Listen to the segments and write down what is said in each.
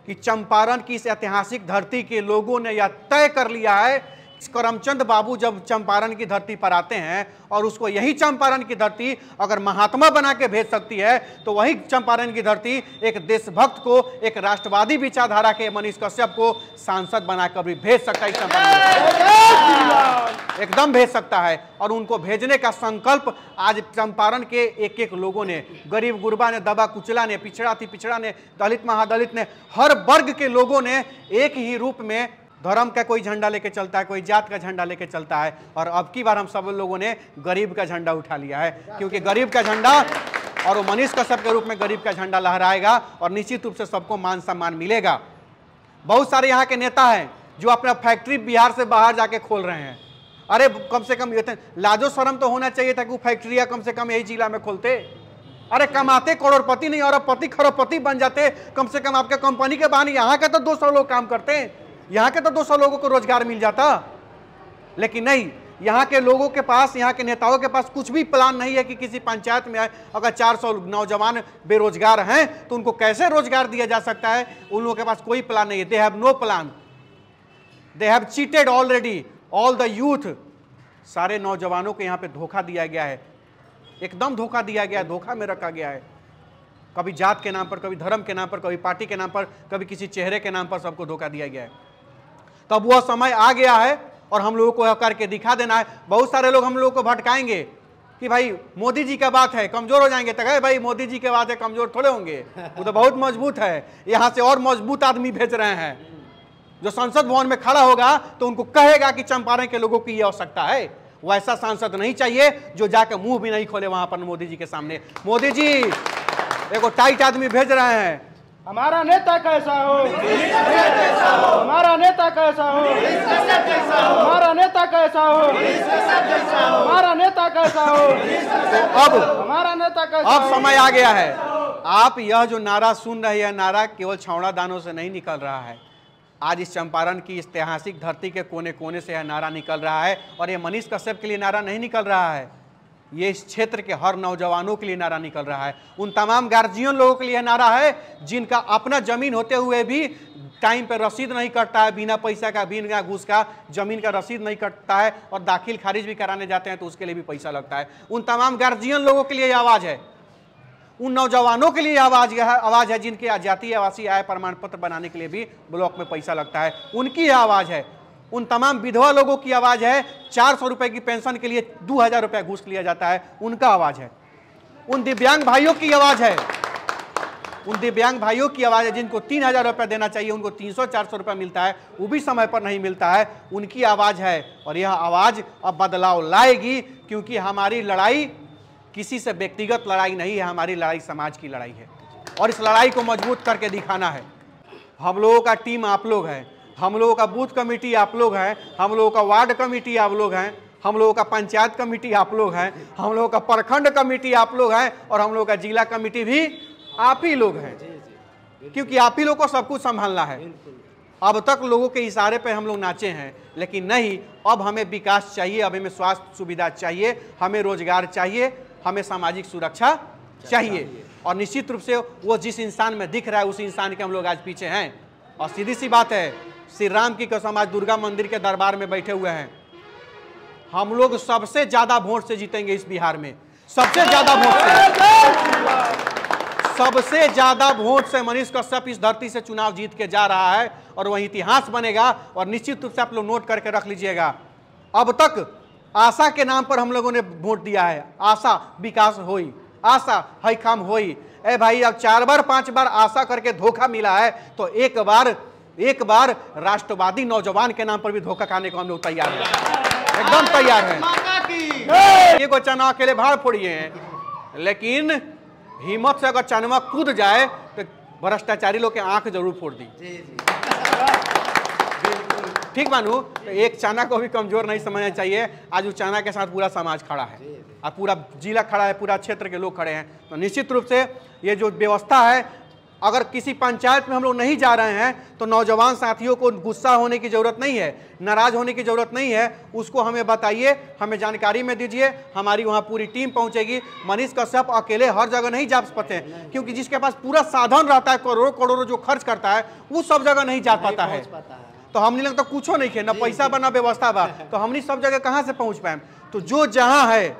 कि चंपारण की इस ऐतिहासिक धरती के लोगों ने यह तय कर लिया है, करमचंद बाबू जब चंपारण की धरती पर आते हैं और उसको यही चंपारण की धरती अगर महात्मा बना के भेज सकती है, तो वही चंपारण की धरती एक देशभक्त को, एक राष्ट्रवादी विचारधारा के मनीष कश्यप को सांसद बनाकर भी भेज सकता है। एकदम भेज सकता है। और उनको भेजने का संकल्प आज चंपारण के एक एक लोगों ने, गरीब गुरबा ने, दबा कुचला ने, पिछड़ा अति पिछड़ा ने, दलित महादलित ने, हर वर्ग के लोगों ने एक ही रूप में, धर्म का कोई झंडा लेके चलता है, कोई जात का झंडा लेके चलता है, और अब की बार हम सब लोगों ने गरीब का झंडा उठा लिया है, क्योंकि गरीब का झंडा और वो मनीष कश्यप के रूप में गरीब का झंडा लहराएगा और निश्चित रूप से सबको मान सम्मान मिलेगा। बहुत सारे यहाँ के नेता हैं जो अपना फैक्ट्री बिहार से बाहर जाके खोल रहे हैं। अरे कम से कम लाजो शर्म तो होना चाहिए था कि वो फैक्ट्रियाँ कम से कम यही जिला में खोलते। अरे कमाते करोड़पति नहीं, अरबपति खरबपति बन जाते। कम से कम आपके कंपनी के बहाने यहाँ के तो 200 लोग काम करते हैं, यहाँ के तो 200 लोगों को रोजगार मिल जाता। लेकिन नहीं, यहाँ के लोगों के पास, यहाँ के नेताओं के पास कुछ भी प्लान नहीं है कि किसी पंचायत में अगर 400 नौजवान बेरोजगार हैं तो उनको कैसे रोजगार दिया जा सकता है। उन लोगों के पास कोई प्लान नहीं है। They have no plan, they have cheated already all the youth. सारे नौजवानों को यहाँ पे धोखा दिया गया है, एकदम धोखा दिया गया है, धोखा में रखा गया है। कभी जात के नाम पर, कभी धर्म के नाम पर, कभी पार्टी के नाम पर, कभी किसी चेहरे के नाम पर सबको धोखा दिया गया है। तब वह समय आ गया है और हम लोगों को करके दिखा देना है। बहुत सारे लोग हम लोगों को भटकाएंगे कि भाई मोदी जी का बात है कमजोर हो जाएंगे, तो भाई मोदी जी के बात है कमजोर थोड़े होंगे, वो तो बहुत मजबूत है। यहाँ से और मजबूत आदमी भेज रहे हैं जो संसद भवन में खड़ा होगा तो उनको कहेगा कि चंपारण के लोगों की ये आवश्यकता है। वैसा सांसद नहीं चाहिए जो जाकर मुंह भी नहीं खोले वहां पर मोदी जी के सामने। मोदी जी एगो टाइट आदमी भेज रहे हैं। हमारा नेता कैसा हो, हमारा नेता कैसा हो, हमारा नेता कैसा हो, हमारा नेता कैसा हो। अब हमारा नेता कैसा, अब समय आ गया है। आप यह जो नारा सुन रहे हैं, नारा केवल छावड़ा दानों से नहीं निकल रहा है। आज इस चंपारण की ऐतिहासिक धरती के कोने कोने से यह नारा निकल रहा है। और ये मनीष कश्यप के लिए नारा नहीं निकल रहा है, ये इस क्षेत्र के हर नौजवानों के लिए नारा निकल रहा है। उन तमाम गार्जियन लोगों के लिए नारा है जिनका अपना जमीन होते हुए भी टाइम पर रसीद नहीं कटता है, बिना पैसा का, बिना घूस का जमीन का रसीद नहीं कटता है, और दाखिल खारिज भी कराने जाते हैं तो उसके लिए भी पैसा लगता है। उन तमाम गार्जियन लोगों के लिए आवाज़ है, उन नौजवानों के लिए आवाज़ है जिनके जातीय आवासीय आय प्रमाण पत्र बनाने के लिए भी ब्लॉक में पैसा लगता है, उनकी आवाज़ है। उन तमाम विधवा लोगों की आवाज़ है, 400 रुपए की पेंशन के लिए 2000 रुपया घूस लिया जाता है, उनका आवाज़ है। उन दिव्यांग भाइयों की आवाज़ है, उन दिव्यांग भाइयों की आवाज़ है जिनको 3000 रुपया देना चाहिए, उनको 300-400 रुपया मिलता है, वो भी समय पर नहीं मिलता है, उनकी आवाज़ है। और यह आवाज़ अब बदलाव लाएगी, क्योंकि हमारी लड़ाई किसी से व्यक्तिगत लड़ाई नहीं है, हमारी लड़ाई समाज की लड़ाई है, और इस लड़ाई को मजबूत करके दिखाना है। हम लोगों का टीम आप लोग हैं, हम लोगों का बूथ कमेटी आप लोग हैं, हम लोगों का वार्ड कमेटी आप लोग हैं, हम लोगों का पंचायत कमेटी आप लोग हैं, हम लोगों का प्रखंड कमेटी आप लोग हैं, और हम लोगों का जिला कमेटी भी आप ही लोग हैं, क्योंकि आप ही लोग को सब कुछ संभालना है। अब तक लोगों के इशारे पे हम लोग नाचे हैं, लेकिन नहीं, अब हमें विकास चाहिए, अब हमें स्वास्थ्य सुविधा चाहिए, हमें रोजगार चाहिए, हमें सामाजिक सुरक्षा चाहिए। और निश्चित रूप से वो जिस इंसान में दिख रहा है उस इंसान के हम लोग आज पीछे हैं। और सीधी सी बात है, श्री राम की कसम आज दुर्गा मंदिर के दरबार में बैठे हुए हैं, हम लोग सबसे ज्यादा वोट से जीतेंगे इस बिहार में, सबसे ज्यादा वोट से, सबसे ज्यादा वोट से मनीष कश्यप इस धरती से चुनाव जीत के जा रहा है, और वही इतिहास बनेगा। और निश्चित रूप से आप लोग नोट करके रख लीजिएगा, अब तक आशा के नाम पर हम लोगों ने वोट दिया है, आशा विकास होई, आशा हई काम होई। ए भाई, अब 4 बार 5 बार आशा करके धोखा मिला है, तो एक बार राष्ट्रवादी नौजवान के नाम पर भी धोखा खाने को हम लोग तैयार हैं, एकदम तैयार हैं। ये को चना अकेले भाड़ फोड़िए हैं, लेकिन हिम्मत से अगर चनवा कूद जाए तो भ्रष्टाचारी लोग के आंख जरूर फोड़ दी। ठीक मानू, तो एक चना को भी कमजोर नहीं समझना चाहिए। आज उस चना के साथ पूरा समाज खड़ा है, और पूरा जिला खड़ा है, पूरा क्षेत्र के लोग खड़े हैं। तो निश्चित रूप से ये जो व्यवस्था है, अगर किसी पंचायत में हम लोग नहीं जा रहे हैं तो नौजवान साथियों को गुस्सा होने की जरूरत नहीं है, नाराज होने की जरूरत नहीं है, उसको हमें बताइए, हमें जानकारी में दीजिए, हमारी वहां पूरी टीम पहुंचेगी। मनीष कश्यप अकेले हर जगह नहीं जा पाते हैं, क्योंकि जिसके पास पूरा साधन रहता है, करोड़ों करोड़ों जो खर्च करता है, वो सब जगह नहीं जा पाता है। तो हमने लगता कुछ नहीं खे, ना पैसा बना व्यवस्था बा, तो हमने सब जगह कहां से पहुंच पाए। तो जो जहां है,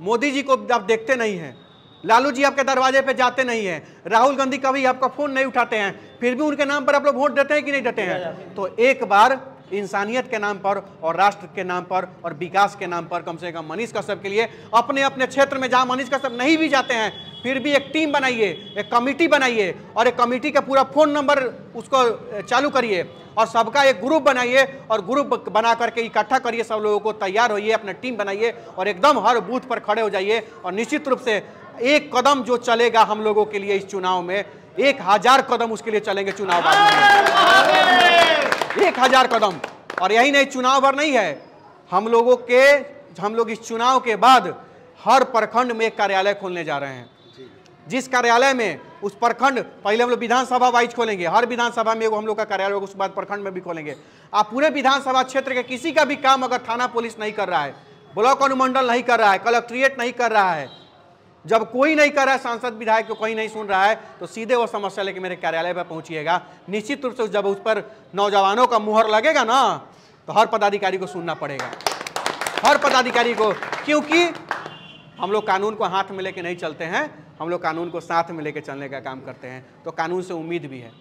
मोदी जी को आप देखते नहीं हैं, लालू जी आपके दरवाजे पे जाते नहीं हैं, राहुल गांधी कभी आपका फोन नहीं उठाते हैं, फिर भी उनके नाम पर आप लोग वोट देते हैं कि नहीं देते हैं। तो एक बार इंसानियत के नाम पर और राष्ट्र के नाम पर और विकास के नाम पर कम से कम मनीष कश्यप के लिए अपने अपने क्षेत्र में जहां मनीष कश्यप नहीं भी जाते हैं, फिर भी एक टीम बनाइए, एक कमेटी बनाइए और एक कमेटी का पूरा फोन नंबर उसको चालू करिए और सबका एक ग्रुप बनाइए और ग्रुप बना करके इकट्ठा करिए, सब लोगों को तैयार होइए, अपना टीम बनाइए और एकदम हर बूथ पर खड़े हो जाइए। और निश्चित रूप से एक कदम जो चलेगा हम लोगों के लिए इस चुनाव में, 1000 कदम उसके लिए चलेंगे चुनाव बाद में, 1000 कदम। और यही नहीं, चुनाव भर नहीं है, हम लोग इस चुनाव के बाद हर प्रखंड में एक कार्यालय खोलने जा रहे हैं। जिस कार्यालय में उस प्रखंड, पहले हम लोग विधानसभा वाइज खोलेंगे, हर विधानसभा में हम लोग का कार्यालय होगा, उसके बाद प्रखंड में भी खोलेंगे। आप पूरे विधानसभा क्षेत्र के किसी का भी काम अगर थाना पुलिस नहीं कर रहा है, ब्लॉक अनुमंडल नहीं कर रहा है, कलेक्ट्रेट नहीं कर रहा है, जब कोई नहीं कर रहा है, सांसद विधायक को कोई नहीं सुन रहा है, तो सीधे वो समस्या लेके मेरे कार्यालय पर पहुंचिएगा। निश्चित रूप से जब उस पर नौजवानों का मुहर लगेगा ना, तो हर पदाधिकारी को सुनना पड़ेगा, हर पदाधिकारी को, क्योंकि हम लोग कानून को हाथ में लेके नहीं चलते हैं, हम लोग कानून को साथ में लेके चलने का काम करते हैं। तो कानून से उम्मीद भी है।